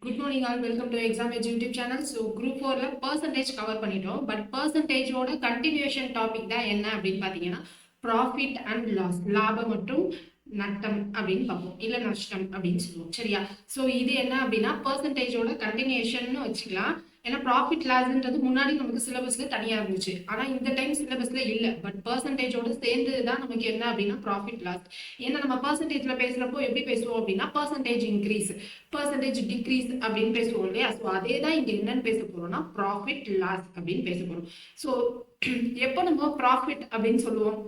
Good morning all. Welcome to Exam Edge YouTube channel. So Group 4ல percentage cover பண்ணிட்டோம். But percentage ஓட continuation topic தான் என்ன அப்படின்னு பார்த்தீங்கன்னா profit and loss. லாபம் மற்றும் நட்டம் அப்படின்னு பார்ப்போம். இல்ல நஷ்டம் அப்படின்னு சொல்லுவோம். சரியா? ஸோ இது என்ன அப்படின்னா percentage ஓட continuation வச்சுக்கலாம். ஏன்னா ப்ராஃபிட் லாஸ்ன்றது முன்னாடி நமக்கு சிலபஸ்ல தனியா இருந்துச்சு. ஆனா இந்த டைம் சிலபஸ்ல இல்ல. பட் பெர்சன்டேஜோட சேர்ந்து தான் நமக்கு என்ன அப்படின்னா ப்ராஃபிட் லாஸ். ஏன்னா நம்ம பெர்சன்டேஜ்ல பேசுறப்போ எப்படி பேசுவோம் அப்படின்னா பெர்சன்டேஜ் இன்க்ரீஸ், பெர்சன்டேஜ் டிக்ரீஸ் அப்படின்னு பேசுவோம் இல்லையா? ஸோ அதே தான் இங்க என்னன்னு பேச போறோம்னா ப்ராஃபிட் லாஸ் அப்படின்னு பேச போறோம். ஸோ எப்போ நம்ம ப்ராஃபிட் அப்படின்னு சொல்லுவோம்,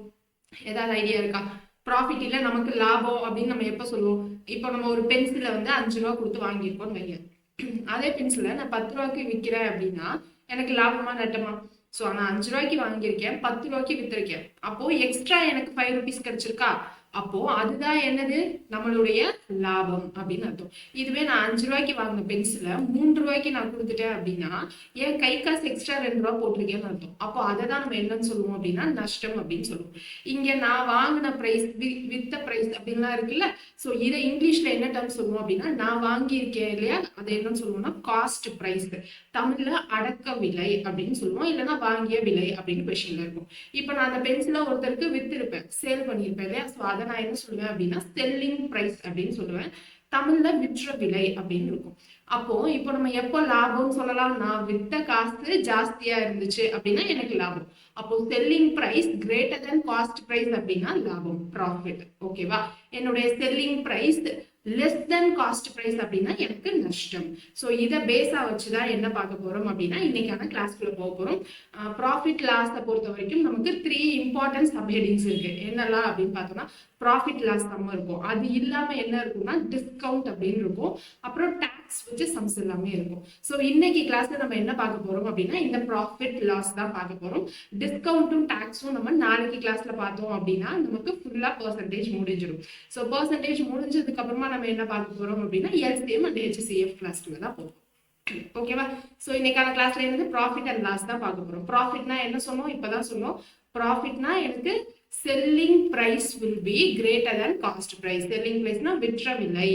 ஏதாவது ஐடியா இருக்கா? ப்ராஃபிட் இல்ல நமக்கு லாபம் அப்படின்னு நம்ம எப்ப சொல்லுவோம்? இப்போ நம்ம ஒரு பென்சிலை வந்து 5 ரூபா கொடுத்து வாங்கியிருக்கோம்னு வைங்க. அதே பென்சிலை நான் 10 ரூபாய்க்கு விற்கிறேன் அப்படின்னா எனக்கு லாபமா நட்டமா? ஸோ நான் 5 ரூபாய்க்கு வாங்கியிருக்கேன், 10 ரூபாய்க்கு வித்திருக்கேன். அப்போ எக்ஸ்ட்ரா எனக்கு 5 ருபீஸ் கிடைச்சிருக்கா? அப்போ அதுதான் என்னது நம்மளுடைய லாபம் அப்படின்னு அர்த்தம். இதுவே நான் 5 ரூபாய்க்கு வாங்கின பென்சில 3 ரூபாய்க்கு நான் கொடுத்துட்டேன் அப்படின்னா என் கை காசு எக்ஸ்ட்ரா 2 ரூபா போட்டிருக்கேன்னு அர்த்தம். அப்போ அதை தான் நம்ம என்னன்னு சொல்லுவோம் அப்படின்னா நஷ்டம் அப்படின்னு சொல்லுவோம். இங்க நான் வாங்கின பிரைஸ், வித்த பிரைஸ் அப்படின்லாம் இருக்குல்ல. ஸோ இதை இங்கிலீஷ்ல என்ன டேர்ம் சொல்லுவோம் அப்படின்னா நான் வாங்கியிருக்கேன் இல்லையா, அதை என்னன்னு சொல்லுவோம்னா காஸ்ட் பிரைஸ். தமிழ்ல அடக்க விலை அப்படின்னு சொல்லுவோம், இல்லைன்னா வாங்கிய விலை அப்படின்னு கொஸ்டின்ல இருக்கும். இப்போ நான் அந்த பென்சிலை ஒருத்தருக்கு வித்திருப்பேன், சேல் பண்ணியிருப்பேன் இல்லையா? ஸோ அதை நான் என்ன சொல்லுவேன் அப்படின்னா செல்லிங் பிரைஸ் அப்படின்னு சொல்லுவேன். தமிழ்ல விற்ற விலை அப்படின்னு இருக்கும். அப்போ இப்போ நம்ம எப்போ லாபம்னு சொல்லலாம்? நான் வித்த காசு ஜாஸ்தியா இருந்துச்சு அப்படின்னா எனக்கு லாபம். அப்போ selling price greater than cost price அப்படின்னா லாபம், ப்ராஃபிட். ஓகேவா? என்னுடைய selling price less than cost price அப்படின்னா எனக்கு நஷ்டம். ஸோ இதை பேஸா வச்சுதான் என்ன பார்க்க போறோம் அப்படின்னா இன்னைக்கான கிளாஸ்க்குள்ள போக போறோம். ப்ராஃபிட் லாஸை பொறுத்த வரைக்கும் நமக்கு 3 இம்பார்ட்டன்ட் சப்ஹெடிங்ஸ் இருக்கு. என்னெல்லாம் அப்படின்னு பார்த்தோம்னா ப்ராஃபிட் லாஸ் சம் இருக்கும், அது இல்லாம என்ன இருக்கும்னா டிஸ்கவுண்ட் அப்படின்னு இருக்கும், அப்புறம் டாக்ஸ் வச்சு சம்ஸ் எல்லாமே இருக்கும். ஸோ இன்னைக்கு கிளாஸ்ல நம்ம என்ன பார்க்க போறோம் அப்படின்னா இந்த ப்ராஃபிட் லாஸ் தான் பார்க்க போறோம். டிஸ்கவுண்ட்டும் டாக்ஸும் நம்ம நாளைக்கு கிளாஸ்ல பார்த்தோம் அப்படின்னா நமக்கு ஃபுல்லா பெர்சன்டேஜ் முடிஞ்சிடும். ஸோ பெர்சன்டேஜ் முடிஞ்சதுக்கு அப்புறமா நம்ம என்ன பார்க்க போறோம் அப்படின்னா எல்சிஎம் அண்ட் ஹெச்சிஎஃப் கிளாஸ்ல தான் போகும். ஓகேவா? ஸோ இன்னைக்கான கிளாஸ்ல இருந்து ப்ராஃபிட் அண்ட் லாஸ் தான் பார்க்க போறோம். ப்ராஃபிட்னா என்ன சொன்னோம்? இப்பதான் சொன்னோம். ப்ராஃபிட்னா எனக்கு selling price will be greater than cost price. selling price na விற்ற விலை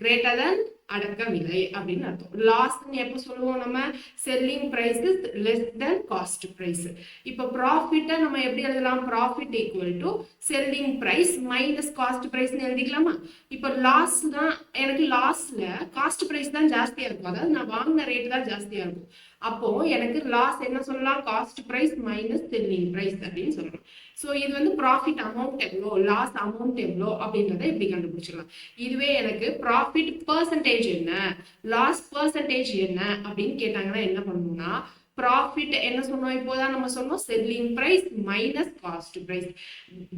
greater than அடக்க விலை அப்படின்னு அர்த்தம். லாஸ்ன்னு எப்போ சொல்லுவோம் நம்ம? Selling price is less than cost price. இப்போ ப்ராஃபிட்டை நம்ம எப்படி எழுதலாம்? Profit equal to selling price minus cost பிரைஸ்ன்னு எழுதிக்கலாமா? இப்போ லாஸ்னா எனக்கு லாஸ்ல காஸ்ட் பிரைஸ் தான் ஜாஸ்தியா இருக்கும், அதாவது நான் வாங்கின ரேட் தான் ஜாஸ்தியா இருக்கும். அப்போ எனக்கு லாஸ் என்ன சொல்லலாம்? Cost price minus selling price அப்படின்னு சொல்லலாம். ஸோ இது வந்து ப்ராஃபிட் அமௌண்ட் எவ்வளோ, லாஸ் அமௌண்ட் எவ்வளோ அப்படின்றத இப்படி கண்டுபிடிச்சிடலாம். இதுவே எனக்கு ப்ராஃபிட் பர்சன்டேஜ் என்ன, லாஸ் பர்சன்டேஜ் என்ன அப்படின்னு கேட்டாங்கன்னா என்ன பண்ணணும்னா ப்ராஃபிட் என்ன சொன்னோம்? இப்போதான் நம்ம சொன்னோம் selling price minus cost price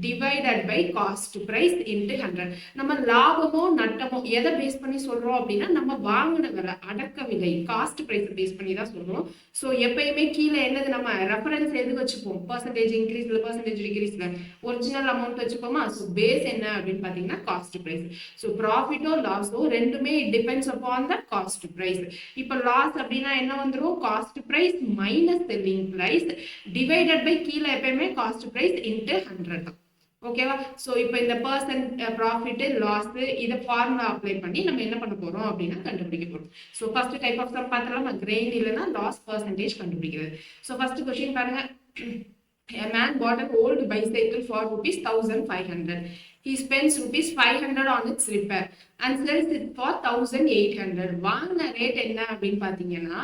divided by cost price into 100. நம்ம லாபமோ நட்டமோ எதை பேஸ் பண்ணி சொல்றோம் அப்படின்னா நம்ம வாங்கின விலை, அடக்க விலை, காஸ்ட் பிரைஸ் பேஸ் பண்ணி தான் சொல்றோம். ஸோ எப்பயுமே கீழே என்னது நம்ம ரெஃபரன்ஸ் எது வச்சுப்போம்? பர்சன்டேஜ் இன்க்ரீஸ்ல பர்சன்டேஜ் டிக்ரீஸ்ல ஒரிஜினல் அமௌண்ட் வச்சுப்போமா? ஸோ பேஸ் என்ன அப்படின்னு பாத்தீங்கன்னா காஸ்ட் பிரைஸ். ஸோ ப்ராஃபிட்டோ லாஸோ ரெண்டுமே depends upon the cost price. இப்போ லாஸ் அப்படின்னா என்ன வந்துடும்? Cost price minus selling price divided by கீழே எப்பயுமே காஸ்ட் பிரைஸ் இன்டு 100 தான். ஓகேவா? ஸோ இப்போ இந்த ப்ராஃபிட் லாஸ் இதை ஃபார்முலா அப்ளை பண்ணி நம்ம என்ன பண்ண போறோம் அப்படின்னா கண்டுபிடிக்க போறோம். So first type of sum பார்த்தலாம், கிரெயின் இல்லைன்னா லாஸ் பர்சன்டேஜ் கண்டுபிடிக்கிறது. ஸோ ஃபர்ஸ்ட் கொஸ்டின் பாருங்க. A man bought an old bicycle for rupees 1500. He spends rupees 500 on its repair and sells it for 1800. வாங்கின ரேட் என்ன அப்படின்னு பாத்தீங்கன்னா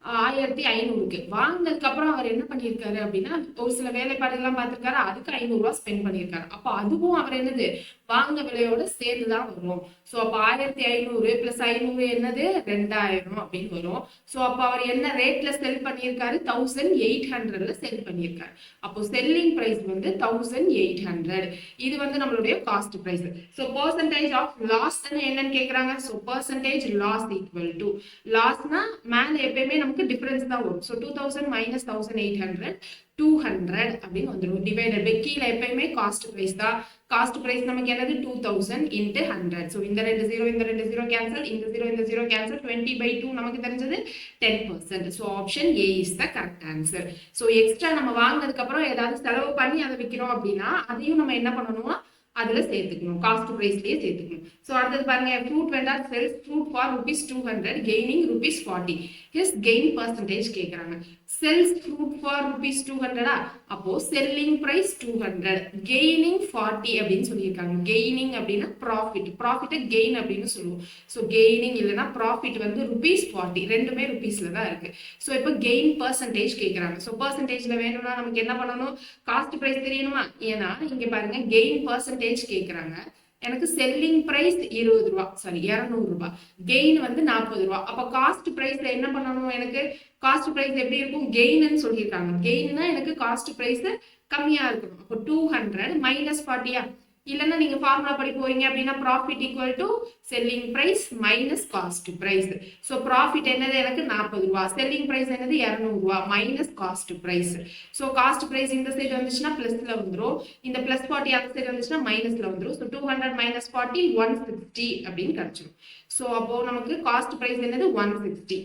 1500. வாங்கினதுக்கு அப்புறம் அவர் என்ன பண்ணியிருக்காரு அப்படின்னா ஒரு சில வேலைப்பாடுகள்லாம் பார்த்திருக்காரு, அதுக்கு 500 ரூபாய் ஸ்பெண்ட் பண்ணியிருக்காரு. அப்போ அதுவும் அவர் என்னது வாங்கின விலையோட சேர்ந்துதான் வரும். ஸோ அப்போ 1500 பிளஸ் 500 என்னது 2000 அப்படின்னு வரும். ஸோ அப்போ அவர் என்ன ரேட்ல செல் பண்ணியிருக்காரு? 1800ல செல் பண்ணியிருக்காரு. அப்போ செல்லிங் பிரைஸ் வந்து 1800. இது வந்து நம்மளுடைய cost price. So percentage of loss என்னன்னு கேட்கறாங்க. So percentage loss equal to லாஸ்னா மேல எப்பயுமே நமக்கு டிஃபரன்ஸ் தான் வரும். ஸோ 2000 மைனஸ் 1800 200 அப்படின்னு வந்துடும். டிவைடட் பை கீழே எப்பயுமே காஸ்ட் பிரைஸ் தான். காஸ்ட் பிரைஸ் நமக்கு என்னது 2000 இன்டு 100. ஸோ இந்த 2 0 இந்த 2 0 கேன்சல், இந்த 0 இந்த 0 கேன்சல். 20/2 நமக்கு தெரிஞ்சது 10%. So option A is the correct answer. So extra நம்ம வாங்கினதுக்கு அப்புறம் ஏதாவது செலவு பண்ணி அதை விற்கிறோம் அப்படின்னா அதையும் நம்ம என்ன பண்ணணும்னா அதுல சேர்த்துக்கணும், காஸ்ட் பிரைஸ்லயே சேர்த்துக்கணும். ஸோ அடுத்தது பாருங்க, fruit vendor sells fruit for ₹200 gaining ₹40. His gain percentage கேட்குறாங்க. செல்ஸ் ஃப்ரூட் ஃபார் ₹200, அப்போ செல்லிங் பிரைஸ் 200, கெய்னிங் 40 அப்படின்னு சொல்லியிருக்காங்க. கெய்னிங் அப்படின்னா ப்ராஃபிட், ப்ராஃபிட்டை கெயின் அப்படின்னு சொல்லுவோம். ஸோ கெய்னிங் இல்லைன்னா ப்ராஃபிட் வந்து ₹40, ரெண்டுமே ருபீஸ்ல தான் இருக்கு. ஸோ இப்போ கெயின் பர்சன்டேஜ் கேட்குறாங்க. ஸோ பர்சன்டேஜ்ல வேணும்னா நமக்கு என்ன பண்ணணும், காஸ்ட் பிரைஸ் தெரியணுமா? ஏன்னா இங்க பாருங்க கெயின் பர்சன்டேஜ் கேட்குறாங்க. எனக்கு செல்லிங் பிரைஸ் ₹200, கெயின் வந்து ₹40. அப்ப காஸ்ட் பிரைஸ்ல என்ன பண்ணணும், எனக்கு காஸ்ட் பிரைஸ் எப்படி இருக்கும், கெயின்னு சொல்லியிருக்காங்க. கெயின்னா எனக்கு காஸ்ட் பிரைஸ் கம்மியா இருக்கணும். அப்போ 200 - 40, இல்லைன்னா நீங்க ஃபார்முலா படி போறீங்க அப்படின்னா profit equal to selling price minus cost price. So profit என்னது எனக்கு ₹40, செல்லிங் பிரைஸ் என்னது ₹200 minus cost price. So cost price இந்த சைடு வந்துச்சுன்னா பிளஸ்ல வந்துடும், இந்த பிளஸ் 40 அந்த சைடு வந்துச்சுன்னா மைனஸ்ல வந்துடும். ஸோ 200 - 40 160 அப்படின்னு கிடைச்சிடும். ஸோ அப்போ நமக்கு காஸ்ட் பிரைஸ் என்னது 160.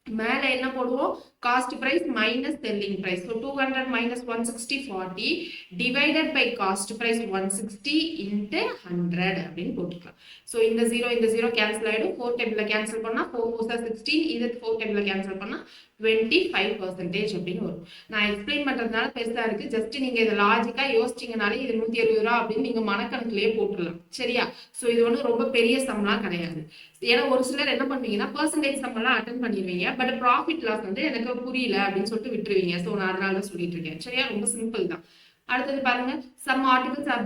மேல என்ன போடுவோம், cost price minus selling price. So 200 - 160 40 divided by cost price 160 into 100 அப்படின்னு போட்டுக்கலாம். ஸோ இந்த 0 கேன்சல் ஆயிடும். 4 டேபிள்ல கேன்சல் பண்ணா 4 4 16, இது 4 டேபிள்ல கேன்சல் பண்ணா 25% அப்படின்னு வரும். நான் எக்ஸ்பிளைன் பண்றதுனால பெருசா இருக்கு, ஜஸ்ட் நீங்க இதை லாஜிக்கா யோசிச்சீங்கனாலே இது ₹160 அப்படின்னு நீங்க மனக்கணக்குலயே போட்டுடலாம். சரியா? ஸோ இது ஒன்றும் ரொம்ப பெரிய சம்லாம் கிடையாது. ஏன்னா ஒரு சிலர் என்ன பண்ணுவீங்கன்னா பர்சன்டேஜ் சம் எல்லாம் அட்டன் பண்ணிடுவீங்க, பட் ப்ராஃபிட் லாஸ் வந்து எனக்கு புரியல அப்படின்னு சொல்லிட்டு விட்டுருவீங்க. ஸோ நான் அதனால தான் சொல்லிட்டு இருக்கேன். சரியா? ரொம்ப சிம்பிள் தான். அடுத்தது பாருங்க, some articles are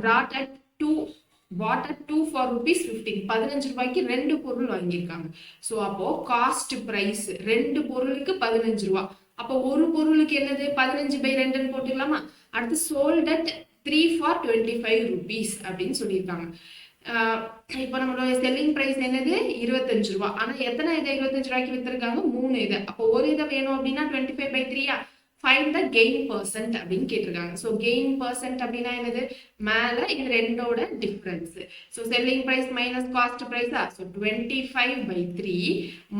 bought at 2 for ₹15. 15 ரூபாய்க்கு 2 பொருள் வாங்கியிருக்காங்க. ஸோ அப்போ காஸ்ட் பிரைஸ் 2 பொருளுக்கு ₹15. அப்போ ஒரு பொருளுக்கு என்னது 15/2 போட்டுக்கலாமா? அடுத்து சோல்ட் அட் 3 for ₹25 அப்படின்னு சொல்லியிருக்காங்க. இப்போ நம்மளோட செல்லிங் பிரைஸ் என்னது ₹25. ஆனா எத்தனை இதை ₹25 வித்திருக்காங்க? 3 இதை. அப்போ ஒரு இதை வேணும் அப்படின்னா 25/3. ஃபைண்ட் த கெயின் பர்சன்ட் அப்படின்னு கேட்டிருக்காங்க. ஸோ கெயின் பர்சன்ட் அப்படின்னா என்னது, மேல இது ரெண்டோட difference. So selling price minus cost பிரைஸா, ஸோ 25/3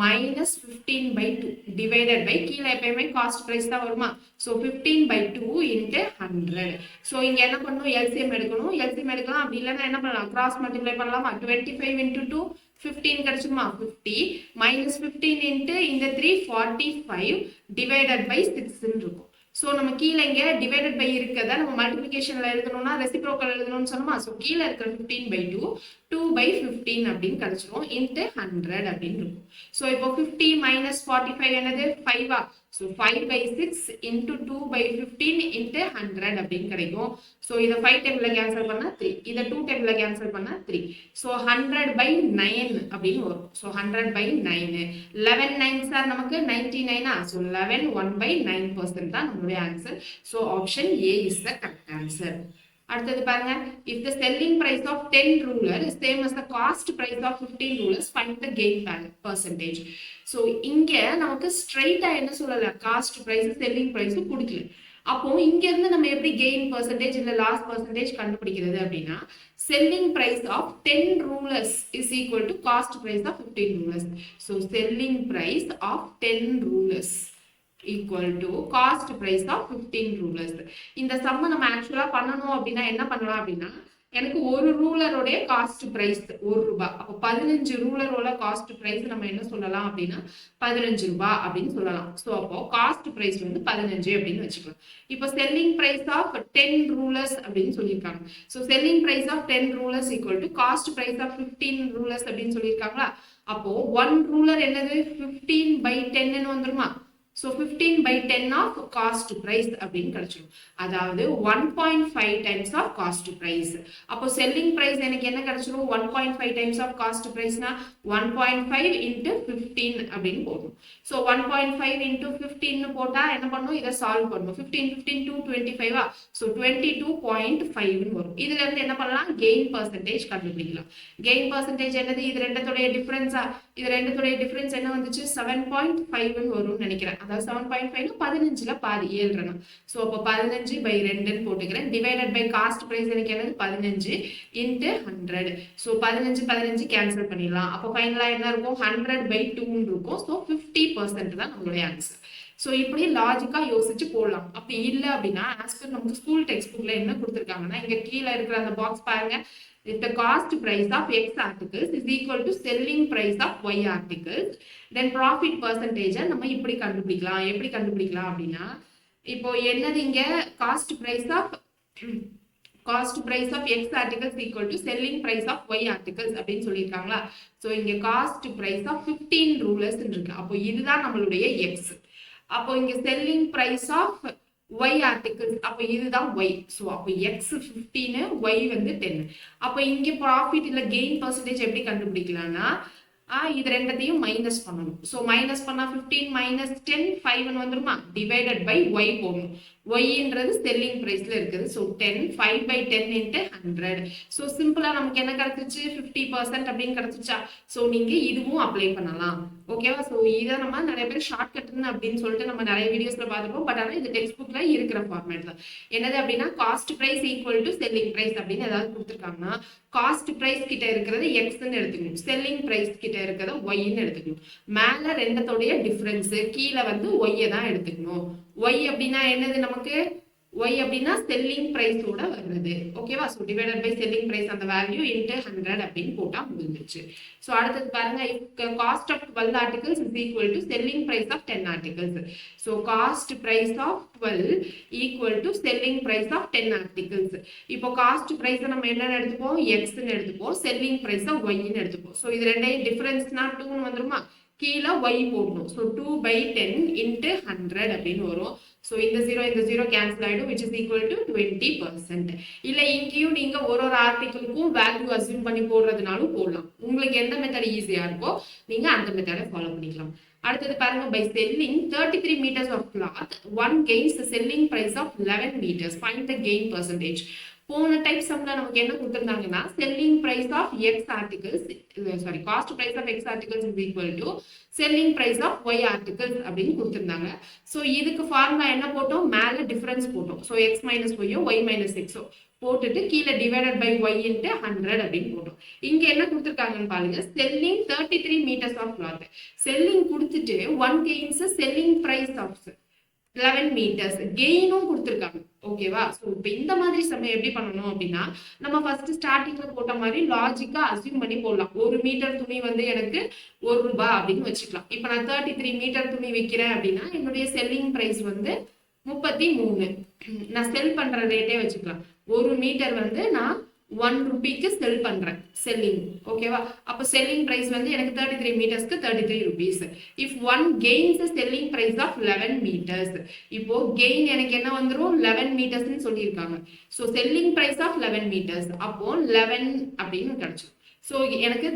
மைனஸ் 15/2 டிவைடட் பை, கீழே எப்பயுமே காஸ்ட் பிரைஸ் தான் வருமா, ஸோ 15/2 இன்ட்டு 100. ஸோ இங்க என்ன பண்ணணும், எல்சிஎம் எடுக்கணும். எல்சிஎம் எடுக்கலாம், அப்படி இல்லைன்னா என்ன பண்ணலாம், கிராஸ் மல்டிப்ளை பண்ணலாமா. 25 × 2 15 கிடைச்சுமா, 50 மைனஸ் 15 இன்ட்டு இந்த 3 45 டிவைடட் பை 6 இருக்கும். ஸோ நம்ம கீழே இங்கே டிவைடட் பை இருக்கிறத நம்ம மல்டிபிளிகேஷன்ல எழுதணும்னா ரெசிப்ரோக்கல் எழுதணும்னு சொன்னோமா. ஸோ கீழே இருக்கிற 15/2 2/15 அப்படின்னு கிடைச்சிரும் இன்ட்டு 100 அப்படின்னு இருக்கும். ஸோ இப்போ 50 - 45 என்னது 5. ஸோ 5/6 இன்ட்டு 2/15 இன்ட்டு 100 அப்படின்னு கிடைக்கும். ஸோ இதை 5 டேபிள்ல கேன்சல் பண்ணா 3, இதை 2 டேபிள்ல கேன்சல் பண்ணா 3. ஸோ 100/9 அப்படின்னு வரும். ஸோ 100/9, 11 9s ஆர் நமக்கு 99. ஸோ 11 1/9% தான் நம்மளுடைய answer. So option A is the correct answer. அடுத்தது பாருங்க, if the selling price of 10 ruler is same as the cost price of 15 rulers, find the gain percentage. So இங்க நமக்கு ஸ்ட்ரைட்டா என்ன சொல்லல, காஸ்ட் பிரைஸ் செல்லிங் பிரைஸ் கொடுக்கல. அப்போ இங்க இருந்து நம்ம எப்படி கெயின் பர்சன்டேஜ் இல்ல லாஸ் பர்சன்டேஜ் கண்டுபிடிக்கிறது அப்படின்னா, selling price of 10 rulers is equal to cost price of 15 rulers. So selling price of 10 rulers equal to cost price of 15 rulers. இந்த சம்ம நம்ம ஆக்சுவலா பண்ணணும் அப்படின்னா என்ன பண்ணலாம் அப்படின்னா, எனக்கு ஒரு ரூலரோடைய காஸ்ட் பிரைஸ் ₹1. அப்போ 15 ரூலரோட காஸ்ட் பிரைஸ் நம்ம என்ன சொல்லலாம் அப்படின்னா ₹15 அப்படின்னு சொல்லலாம். ஸோ அப்போ காஸ்ட் பிரைஸ் வந்து 15 அப்படின்னு வச்சுக்கலாம். இப்போ செல்லிங் பிரைஸ் ஆஃப் 10 ரூலர்ஸ் அப்படின்னு சொல்லியிருக்காங்க. So selling price of 10 rulers equal to cost price of 15 rulers அப்படின்னு சொல்லியிருக்காங்களா. அப்போ 1 ரூலர் என்னது 15/10 வந்துருமா. ஸோ 15/10 ஆஃப் காஸ்ட் பிரைஸ் அப்படின்னு கிடைச்சிடும். அதாவது 1.5 டைம்ஸ் ஆஃப் காஸ்ட் பிரைஸ். அப்போ செல்லிங் பிரைஸ் எனக்கு என்ன கிடைச்சிடும், 1.5 டைம்ஸ் ஆஃப் காஸ்ட் பிரைஸ்னா 1.5 இன்ட்டு 15 அப்படின்னு போடும். ஸோ 1.5 இன்ட்டு 15 போட்டா என்ன பண்ணும், இதை சால்வ் பண்ணும். 15 15 225. ஸோ 22.5 வரும். இதுல இருந்து என்ன பண்ணலாம், கெயின் பர்சன்டேஜ் கண்டுபிடிக்கலாம். கெயின் பர்சன்டேஜ் என்னது, இது ரெண்டுத்துடைய டிஃபரன்ஸா, இது ரெண்டுத்துடைய டிஃபரன்ஸ் என்ன வந்துச்சு 7.5 வரும்னு நினைக்கிறேன். அதாவது 7.5 15ல பாதி 7. ஸோ அப்போ 15/2 போட்டுக்கிறேன். டிவைடட் பை காஸ்ட் பிரைஸ் எனக்கு என்னது 15 இன்ட்டு 100. ஸோ 15 கேன்சல் பண்ணிடலாம். அப்போ ஃபைனலா என்ன இருக்கும் 100/2 இருக்கும். ஸோ 50% தான் நம்மளுடைய ஆன்சர். ஸோ இப்படி லாஜிக்கா யோசிச்சு போடலாம். அப்படி இல்லை அப்படின்னா ஆஸ்பர் நமக்கு ஸ்கூல் டெக்ஸ்ட் புக்ல என்ன கொடுத்துருக்காங்கன்னா இங்க கீழே இருக்கிற அந்த பாக்ஸ் பாருங்க, the cost price of X articles is equal to selling price of Y articles, then profit percentage நம்ம இப்படி கண்டுபிடிக்கலாம். எப்படி கண்டுபிடிக்கலாம் அப்படின்னா இப்போ என்னது இங்க cost price of X articles equal to selling price of Y articles அப்படின்னு சொல்லியிருக்காங்களா. ஸோ இங்க cost price of 15 rulers இருக்கு. அப்போ இதுதான் நம்மளுடைய X. அப்போ இங்க selling price of Y articles அப்போ இதுதான் Y. ஸோ அப்போ X 15 Y வந்து 10. அப்போ இங்க ப்ராஃபிட் இல்ல கெயின் பர்சன்டேஜ் எப்படி கண்டுபிடிக்கலாம்னா இது ரெண்டத்தையும் மைனஸ் பண்ணணும். ஸோ மைனஸ் பண்ணா 15 மைனஸ் 10 5 வந்துருமா, டிவைடட் பை Y போடணும். ஒய்ன்றது செல்லிங் பிரைஸ்ல இருக்குது. So 10 5 by 10 into 100. ஸோ சிம்பிளா நமக்கு என்ன கிடைச்சிச்சு 50% அப்படின்னு கிடைச்சிச்சா. ஸோ நீங்க இதுவும் அப்ளை பண்ணலாம். ஓகேவா. ஸோ இதை நம்ம நிறைய பேர் ஷார்ட் கட்னு அப்படின்னு சொல்லிட்டு நம்ம நிறைய வீடியோஸ்ல பார்த்துருப்போம். பட் ஆனால் இது டெக்ஸ்ட் புக்ல இருக்கிற ஃபார்மேட் தான். என்னது அப்படின்னா cost price equal to selling price அப்படின்னு ஏதாவது கொடுத்துருக்காங்கன்னா காஸ்ட் பிரைஸ் கிட்ட இருக்கிறது எக்ஸ்ன்னு எடுத்துக்கணும், செல்லிங் பிரைஸ் கிட்ட இருக்கிறத ஒய்ன்னு எடுத்துக்கணும். மேல ரெண்டத்தோடைய டிஃபரன்ஸ், கீழே வந்து ஒய்யை தான் எடுத்துக்கணும். ஒய் அப்படின்னா என்னது நமக்கு, ஒய் அப்படின்னா செல்லிங் பிரைஸோட வருது. ஓகேவா. So divided by selling price அந்த வேல்யூ இன்ட்டு 100 அப்படின்னு போட்டா முடிஞ்சிச்சு. ஸோ அடுத்தது பாருங்க, cost of 12 articles is equal to selling price of 10 articles. So cost price of 12 equal to selling price of 10 articles. இப்போ காஸ்ட் பிரைஸ் நம்ம என்னன்னு எடுத்துப்போம், எக்ஸ்ன்னு எடுத்துப்போம், செல்லிங் பிரைஸ் ஒய்ன்னு எடுத்துப்போம். ஸோ இது ரெண்டையும் டிஃபரன்ஸ்னா 2 வந்துருமா, கீழே ஒய் போடணும். ஸோ 2 by 10 into 100 அப்படின்னு வரும். ஸோ இந்த 0 கேன்சல் ஆகிடும், which is equal to 20%. இல்லை இங்கேயும் நீங்க ஒரு ஆர்டிகிளுக்கும் வேல்யூ அசியூம் பண்ணி போடுறதுனாலும் போடலாம். உங்களுக்கு எந்த மெத்தட் ஈஸியா இருக்கோ நீங்க அந்த மெத்தடை ஃபாலோ பண்ணிக்கலாம். அடுத்தது பாருங்க, by selling 33 meters of cloth one gains the selling price of 11 meters. Find the gain percentage. போன டைப் சம்ல நமக்கு என்ன கொடுத்திருந்தாங்கன்னா selling price of X articles cost price of X articles is equal to selling price of Y articles அப்படின்னு கொடுத்திருந்தாங்க. So இதுக்கு formula என்ன போட்டோம், மேல டிஃபரன்ஸ் போட்டோம். ஸோ எக்ஸ் மைனஸ் ஒய்யோ ஒய் மைனஸ் எக்ஸோ போட்டுட்டு கீழே டிவைடட் பை ஒய் இன்ட்டு 100 அப்படின்னு போட்டோம். இங்க என்ன கொடுத்துருக்காங்கன்னு பாருங்க, selling 33 meters of cloth. Selling கொடுத்துட்டு one gains selling price of 11 meters கெயினும் கொடுத்துருக்காங்க. ஓகேவா. ஸோ இப்போ இந்த மாதிரி சமயம் எப்படி பண்ணணும் அப்படின்னா நம்ம ஃபர்ஸ்ட் ஸ்டார்டிங்ல போட்ட மாதிரி லாஜிக்கா அசியூம் பண்ணி போடலாம். 1 மீட்டர் துணி வந்து எனக்கு ₹1 அப்படின்னு வச்சுக்கலாம். இப்போ நான் 33 மீட்டர் துணி விற்கிறேன் அப்படின்னா என்னுடைய செல்லிங் பிரைஸ் வந்து 33. நான் செல் பண்ற ரேட்டே வச்சுக்கலாம். 1 மீட்டர் வந்து நான் ₹1 செல் பண்றேன் செல்லிங். ஓகேவா. அப்போ செல்லிங் பிரைஸ் வந்து எனக்கு 33 மீட்டர்ஸ்க்கு ₹33. If one gains selling price of 11 meters, இப்போ கெயின் எனக்கு என்ன வந்துரும் 11 மீட்டர்ஸ்ன்னு சொல்லியிருக்காங்க. So selling price of 11 meters அப்போ 11 அப்படின்னு கிடைச்சிடும். ஸோ எனக்கு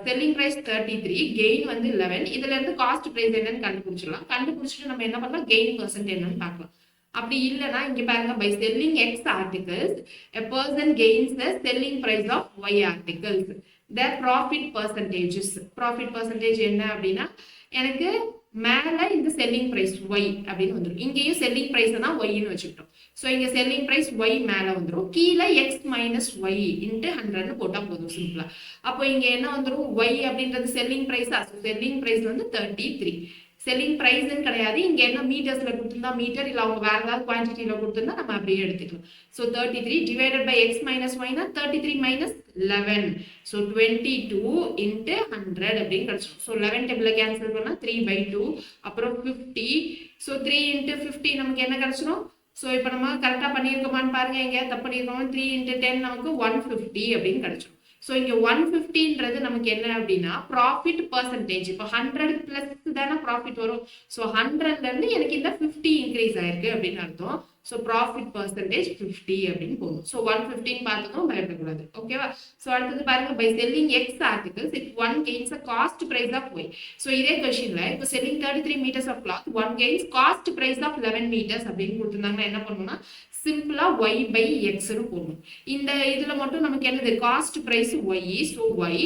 செல்லிங் பிரைஸ் 33, கெயின் வந்து 11. இதுல இருந்து காஸ்ட் பிரைஸ் என்னன்னு கண்டுபிடிச்சிடலாம். கண்டுபிடிச்சிட்டு நம்ம என்ன பண்ணலாம், கெயின் பர்சன்ட் என்னன்னு பார்க்கலாம். அப்படி இல்லைன்னா இங்க பாருங்க, by selling X articles a person gains the selling price of y articles. the profit percentages, profit percentage என்ன அப்படின்னா எனக்கு மேல இந்த செல்லிங் பிரைஸ் y அப்படின்னு வந்துடும். இங்கேயும் செல்லிங் பிரைஸ் தான் ஒய்ன்னு வச்சுக்கிட்டோம். ஸோ இங்க செல்லிங் பிரைஸ் y மேல வந்துடும், கீழே எக்ஸ் மைனஸ் ஒய் இன்ட்டு 100 போட்டா போதும் சிம்பிளா. அப்போ இங்க என்ன வந்துடும், y அப்படின்றது செல்லிங் பிரைஸா. செல்லிங் பிரைஸ் வந்து 33. செல்லிங் பிரைஸ்ன்னு கிடையாது, இங்க என்ன மீட்டர்ஸ்ல கொடுத்திருந்தா மீட்டர், இல்ல அவங்க வேற ஏதாவது குவான்டிட்டியில கொடுத்திருந்தா நம்ம அப்படியே எடுத்துக்கலாம். So 33 divided by X minus ஒய்னா 33 மைனஸ் 11. ஸோ 22 இன்ட்டு 100 அப்படின்னு கிடைச்சிடும். ஸோ 11 டேபிள்ல கேன்சல் பண்ணா 3/2, அப்புறம் 50. ஸோ 3 இன்ட்டு 50 நமக்கு என்ன கிடைச்சிடும். ஸோ இப்போ நம்ம கரெக்டா பண்ணியிருக்கோமான்னு பாருங்க, இங்க தப்பு பண்ணியிருக்கோம். 3 இன்ட்டு 10 நமக்கு 150 அப்படின்னு கிடைச்சிடும். ஸோ இங்க 150ன்றது நமக்கு என்ன அப்படின்னா ப்ராஃபிட் பர்சன்டேஜ். இப்போ 100 பிளஸ் தானே ப்ராஃபிட் வரும். ஸோ 100ல இருந்து எனக்கு இந்த 50 இன்க்ரீஸ் ஆயிருக்கு அப்படின்னு அர்த்தம். ஸோ ப்ராஃபிட் பர்சன்டேஜ் 50 அப்படின்னு போகும். ஸோ 115 பார்த்ததும் பயப்படக்கூடாது. ஓகேவா. ஸோ அடுத்தது பாருங்க, by selling X articles if one gains a cost price of Y. So இதே கொஸ்டின்ல இப்போ selling 33 meters of cloth one gains cost price of 11 meters அப்படின்னு கொடுத்துருந்தாங்கன்னா என்ன பண்ணணும்னா சிம்பிளா y by x னு போடணும். இந்த இதுல மட்டும் நமக்கு என்னது cost price y, so y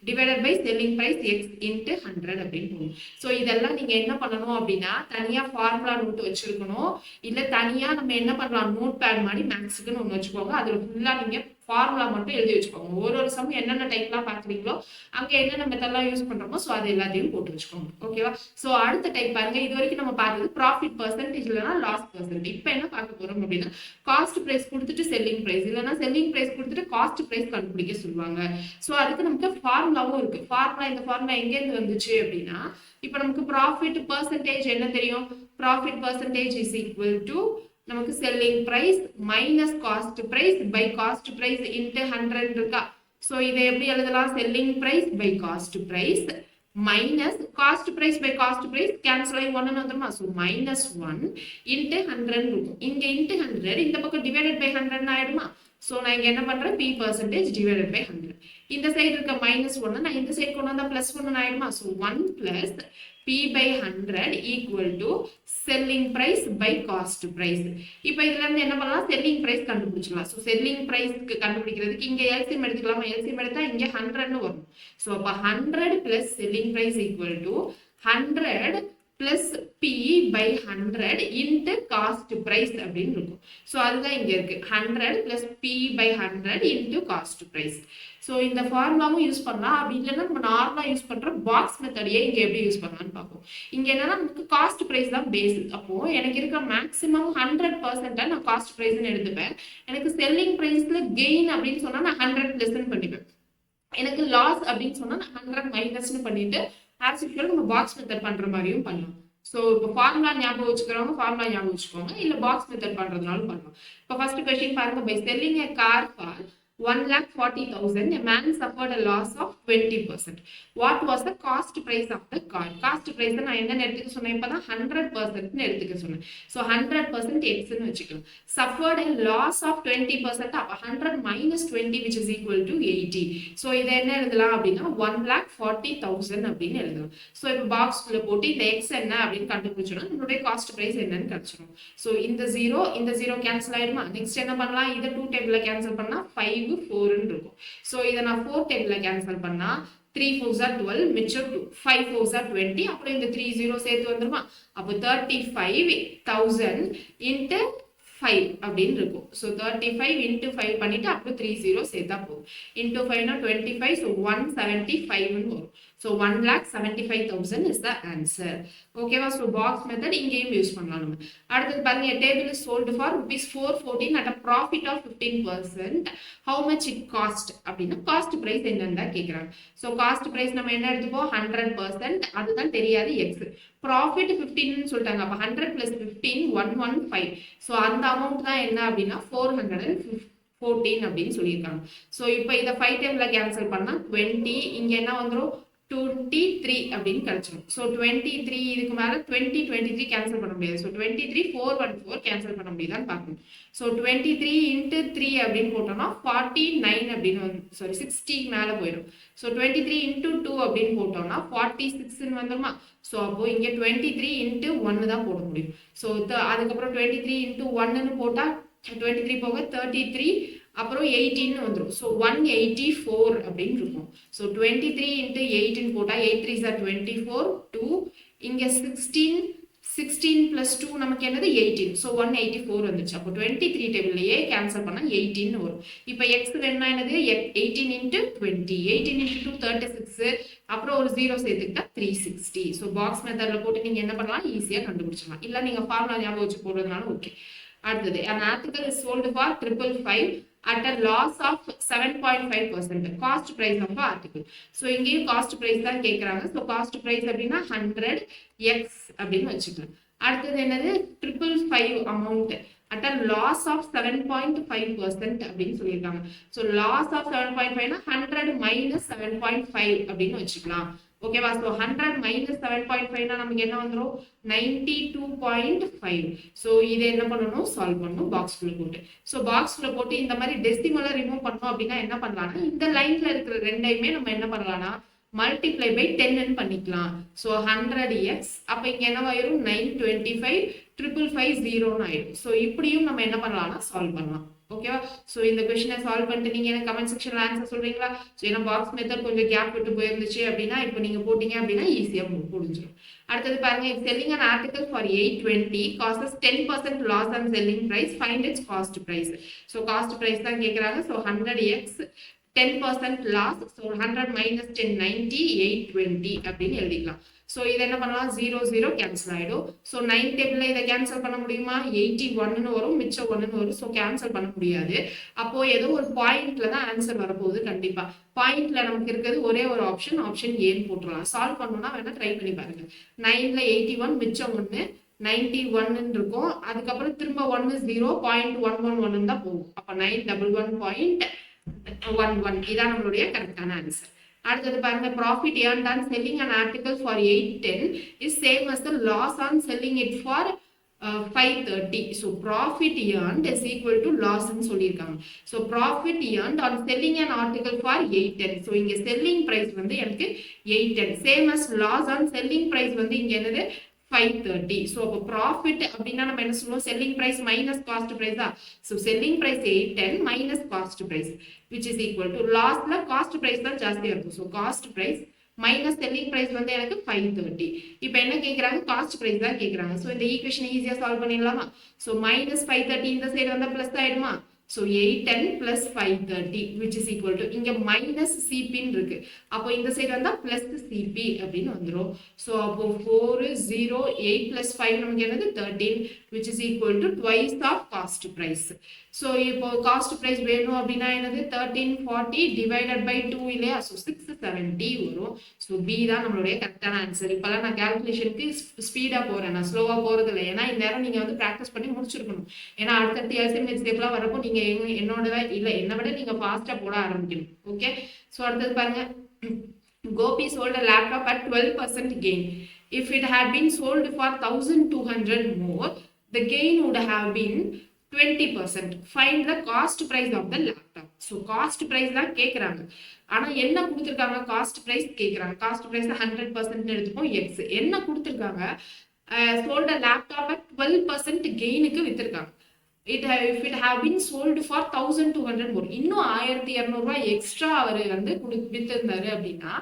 divided by selling price x into 100 அப்படின்னு போடணும். ஸோ இதெல்லாம் நீங்க என்ன பண்ணணும் அப்படின்னா தனியா ஃபார்முலா நோட் வச்சிருக்கணும். இல்ல தனியா நம்ம என்ன பண்ணலாம், நோட் பேட் மாதிரி மேக்ஸுக்குன்னு ஒன்று வச்சுக்கோங்க. அதுல ஃபுல்லா நீங்க ஃபார்முலா மட்டும் எழுதி வச்சுக்கோங்க. ஒரு சம் என்னென்ன டைப்லாம் பார்க்குறீங்களோ அங்கே என்னென்ன மெத்தட்லாம் யூஸ் பண்ணுறோமோ ஸோ அது எல்லாத்தையும் போட்டு வச்சுக்கோங்க. ஓகேவா? ஸோ அடுத்த டைப் பாருங்க. இது வரைக்கும் நம்ம பார்த்தது ப்ராஃபிட் பர்சன்டேஜ் இல்லைனா லாஸ் பர்சன்டேஜ். இப்போ என்ன பார்க்க போகிறோம் அப்படின்னா காஸ்ட் ப்ரைஸ் கொடுத்துட்டு செல்லிங் ப்ரைஸ் இல்லைனா செல்லிங் ப்ரைஸ் கொடுத்துட்டு காஸ்ட் ப்ரைஸ் கண்டுபிடிக்க சொல்லுவாங்க. ஸோ அதுக்கு நமக்கு ஃபார்முலாவும் இருக்கு. இந்த ஃபார்முலா எங்கேருந்து வந்துச்சு அப்படின்னா இப்போ நமக்கு ப்ராஃபிட் பர்சன்டேஜ் என்ன தெரியும்? Profit percentage is equal to நமக்கு selling price minus cost price by cost price into 100 இருக்கா? ஸோ இதை எப்படி எழுதலாம்? Selling price by cost price minus cost price by cost price cancel ஆகி 1 வந்துருமா? ஸோ மைனஸ் 1 இன்ட்டு 100 இருக்கும். இங்க இன்ட்டு 100 இந்த பக்கம் டிவைடட் பை 100 ஆயிடுமா? ஸோ நான் இங்க என்ன பண்றேன்? P percentage divided by 100. இந்த சைடு இருக்க மைனஸ் 1 நான் இந்த சைடு கொண்டு வந்தா பிளஸ் 1 ஆயிடுமா? So 1 plus P by 100 equal to selling price by cost price. இப்போ இதுல இருந்து என்ன பண்ணலாம்? selling price கண்டுபிடிச்சிடலாம். ஸோ selling price கண்டுபிடிக்கிறதுக்கு இங்க LCM எடுத்துக்கலாமா? LCM எடுத்தா இங்க 100 வரும். ஸோ அப்ப 100 plus selling price equal to 100 plus P by 100 into cost price அப்படின்னு இருக்கும். ஸோ அதுதான் இங்க இருக்கு. 100 plus P by 100 into cost price. So இந்த ஃபார்முலாவும் யூஸ் பண்ணலாம். அப்படி இல்லைன்னா நம்ம நார்மலாக யூஸ் பண்ணுற பாக்ஸ் மெத்தடையே இங்கே எப்படி யூஸ் பண்ணலாம்னு பார்ப்போம். இங்கே என்னன்னா நமக்கு காஸ்ட் ப்ரைஸ் தான் பேஸ். அப்போ எனக்கு இருக்கிற மேக்ஸிமம் 100% நான் காஸ்ட் ப்ரைஸ்ன்னு எடுத்துப்பேன். எனக்கு செல்லிங் ப்ரைஸ்ல கெயின் அப்படின்னு சொன்னா நான் 100 லெஸ்ன்னு பண்ணிப்பேன். எனக்கு லாஸ் அப்படின்னு சொன்னா நான் 100 மைனஸ்ன்னு பண்ணிட்டு ஆஸ் யூஷுவல் நம்ம பாக்ஸ் மெத்தட் பண்ற மாதிரியும் பண்ணலாம். ஸோ இப்போ ஃபார்முலா ஞாபகம் வச்சுக்கிறவங்க ஃபார்முலா ஞாபகம் வச்சுக்கோங்க, இல்லை பாக்ஸ் மெத்தட் பண்றதுனாலும் பண்ணலாம். இப்போ ஃபர்ஸ்ட் கொஸ்டின் பாருங்க. By selling a car for 1,40,000, a man suffered a loss of 20%. What was the cost price of the car? Cost price நான் என்ன எடுத்துக்க சொன்னேன்? இப்பதான் 100% எடுத்துக்க சொன்னேன். So 100% X ன்னு வச்சுக்கலாம். Suffered a loss of 20%. அப்ப 100 minus 20 which is equal to 80. So இதை என்ன எழுதலாம் அப்படின்னா 1,40,000 அப்படின்னு எழுதலாம். So இப்போ பாக்ஸ்குள்ள போட்டு இந்த X என்ன அப்படின்னு கண்டுபிடிச்சோம்னா நம்மளுடைய காஸ்ட் பிரைஸ் என்னன்னு கிடைச்சிடும். So இந்த 0 கேன்சல் ஆயிடுமா? நெக்ஸ்ட் என்ன பண்ணலாம்? இதை 2 டேபிள்ல கேன்சல் பண்ணா 5 4 இருக்கும். சோ இத நான் 4 டேபிள்ல கேன்சல் பண்ணா 3 4s are 12 மிச்சம் 2 5 4s are 20 அப்புறம் இந்த 3 0 சேர்த்து வந்துருமா? அப்ப 35,000 into 5 அப்படின்னு இருக்கும். சோ 35 into 5 பண்ணிட்டு அப்புறம் 3 0 சேர்த்தா போதும். into 5 னா 25, so 175 ன்னு வரும். So 1,75,000 is the answer. ஓகேவா? So box method இங்கேயும் யூஸ் பண்ணலாம் நம்ம. அடுத்து பாருங்க, a table is sold for rupees 414 at a profit of 15%. How much it cost? அப்படின்னா காஸ்ட் பிரைஸ் என்னன்னு தான் கேக்குறாங்க. So காஸ்ட் பிரைஸ் நம்ம என்ன எடுத்துப்போம்? 100%. அதுதான் தெரியாது X. ப்ராஃபிட் 15 ன்னு சொல்லிட்டாங்க. அப்ப 100 plus 15 115. So அந்த அமௌண்ட் தான் என்ன அப்படின்னா 414 அப்படின்னு சொல்லியிருக்காங்க. ஸோ இப்போ இதை 5 டேபிள்ல கேன்சல் பண்ணா 20, இங்க என்ன வந்துடும்? 23 அப்படின்னு கிடைச்சிடும். ஸோ 23 இதுக்கு மேல 23 கேன்சல் பண்ண முடியாது. ஸோ 23 414 கேன்சல் பண்ண முடியுதான்னு பார்க்கணும். ஸோ 23 into 3 அப்படின்னு போட்டோம்னா 49 அப்படின்னு 60 மேல போயிடும். ஸோ 23 into 2 அப்படின்னு போட்டோம்னா 46 வந்துருமா? ஸோ அப்போ இங்க 23 into 1 தான் போட முடியும். ஸோ அதுக்கப்புறம் 23 into 1 போட்டா 23 போக 33 அப்புறம் 18 வந்துரும். சோ 184 அப்படின்னு இருக்கும். சோ 23 into 18 போட்டா 8 3s are 24 2 இங்க 16 plus 2 நமக்கு என்னது 18. சோ 184 வந்துச்சு. அப்போ 23 டேபிள்லயே கேன்சல் பண்ணா 18 வரும். இப்போ x வேணும்னா என்னது 18 into 20 18 into 2 36 அப்புறம் ஒரு 0 சேர்த்துக்கிட்டா 360. சோ பாக்ஸ் மெத்தட்ல போட்டு நீங்க என்ன பண்ணலாம்? ஈஸியா கண்டுபிடிச்சிடலாம். இல்ல நீங்க ஃபார்முலா ஞாபகம் வச்சு போடுறதுனால ஓகே. அடுத்தது, an article is sold for 555 at a loss of 7.5%. cost price of the article. So இங்கேயும் cost price தான் கேக்குறாங்க. So cost price அப்படின்னா 100x அப்படின்னு வச்சுக்கலாம். அடுத்தது என்னது? 555 amount at a loss of 7.5% அப்படின்னு சொல்லியிருக்காங்க. So loss of 7.5 னா 100 minus 7.5 அப்படின்னு வச்சுக்கலாம். ஓகேவா? சோ 100 minus 7.5 னா நமக்கு என்ன வந்துரும்? 92.5. சோ இதை என்ன பண்ணணும்? சால்வ் பண்ணணும் பாக்ஸ்குள்ள போட்டு. சோ பாக்ஸ்குள்ள போட்டு இந்த மாதிரி டெசிமலை ரிமூவ் பண்ணோம் அப்படின்னா என்ன பண்ணலாம்னா இந்த லைன்ல இருக்கிற ரெண்டையுமே நம்ம என்ன பண்ணலாம்னா மல்டிப்ளை பை 10 ன்னு பண்ணிக்கலாம். சோ 100x அப்ப இங்க என்னவாயிரும்? 925 555 0 ன்னு ஆயிடும். சோ இப்படியும் நம்ம என்ன பண்ணலாம்னா சால்வ் பண்ணலாம். ஓகேவா? ஸோ இந்த கொஸ்டினை சால்வ் பண்ணிட்டு நீங்க எனக்கு கமெண்ட் செக்ஷன்ல ஆன்சர் சொல்றீங்களா? ஸோ ஏன்னா பாக்ஸ் மெத்தட் கொஞ்சம் கேப் விட்டு போயிருந்துச்சு அப்படின்னா இப்போ நீங்க போட்டீங்க அப்படின்னா ஈஸியா முடிஞ்சிடும். அடுத்தது பாருங்க, if selling an article for 820 causes 10% loss on selling price, find its cost price. So cost price தான் கேக்குறாங்க. So 100x 10% loss. So 100 minus 10 90 820 அப்படின்னு எழுதிக்கலாம். ஸோ இது என்ன பண்ணலாம், 0 0 கேன்சல் ஆயிடும். ஸோ 9 டேபிள்ல இதை கேன்சல் பண்ண முடியுமா? 81 வரும், மிச்சம் 1 வரும். ஸோ கேன்சல் பண்ண முடியாது. அப்போ ஏதோ ஒரு பாயிண்ட்ல தான் ஆன்சர் வரப்போகுது. கண்டிப்பா பாயிண்ட்ல நமக்கு இருக்கிறது ஒரே ஒரு ஆப்ஷன், ஆப்ஷன் ஏன்னு போட்டுடலாம். சால்வ் பண்ணணும்னா வேணா ட்ரை பண்ணி பாருங்க. 9ல 81 மிச்சம் 1 91 இருக்கும். அதுக்கப்புறம் திரும்ப 1 0.111 தான் போகும். அப்ப 911.11 இதான் நம்மளுடைய கரெக்டான ஆன்சர். அடுத்தது பாருங்க, profit earned on selling an article for 810 is same as the loss on selling it for 530. So profit earned is equal to loss ன்னு சொல்லியிருக்காங்க. So profit earned on selling an article for 810. So இங்க selling price வந்து எனக்கு 810. Same as loss on selling price வந்து இங்க என்னது 530. So அப்போ profit அப்படின்னா நம்ம என்ன சொல்லுவோம், selling price minus cost price தான். So selling price 810 minus cost price which is equal to lossல cost price தான் ஜாஸ்தியா இருக்கும். So cost price minus selling price வந்து எனக்கு 530. இப்போ என்ன கேக்குறாங்க, cost price தான் கேக்குறாங்க. So இந்த ஈக்குவேஷனை ஈஸியா சால்வ் பண்ணிடலாமா? So minus 530 இந்த சைடு வந்தா பிளஸ் ஆயிடுமா? So 810 plus 530 which is equal to இங்க minus CP இருக்கு. அப்போ இந்த சைடு வந்தா plus CP அப்படின்னு வந்துரும். So அப்போ 4 0 8 plus 5 நமக்கு என்னது 13 which is equal to twice of cost price. So இப்போ cost price வேணும் அப்படின்னா என்னது 1340 divided by 2 இல்லையா? So 670 வரும். So B தான் நம்மளுடைய கரெக்டான ஆன்சர். இப்பெல்லாம் நான் கால்குலேஷனுக்கு ஸ்பீடா போறேன், நான் ஸ்லோவா போறது இல்லை. ஏன்னா இந்த நேரம் நீங்க வந்து பிராக்டிஸ் பண்ணி முடிச்சிருக்கணும். ஏன்னா அடுத்தடுத்து எல்சிஎம் ஹெச்டிஎஃப்லாம் வரப்போ நீங்க என்னோட இல்ல என்னை விட நீங்க ஃபாஸ்டா போட ஆரம்பிக்கணும். ஓகே, சோ அடுத்தது பாருங்க, Gopi sold a laptop at 12% gain. If it had been sold for 1200 more, the gain would have been 20%. Find the cost price of the laptop. So cost price தான் கேக்குறாங்க. ஆனா என்ன கொடுத்திருக்காங்க, cost price கேக்குறாங்க. cost price 100% எடுத்துப்போம். x என்ன கொடுத்திருக்காங்க, sold a laptop at 12% gainக்கு வித்திருக்காங்க. if it have been sold for 1200 more, இன்னும் 1200 ரூபாய் எக்ஸ்ட்ரா அவர் வந்து வித்திருந்தாரு அப்படின்னா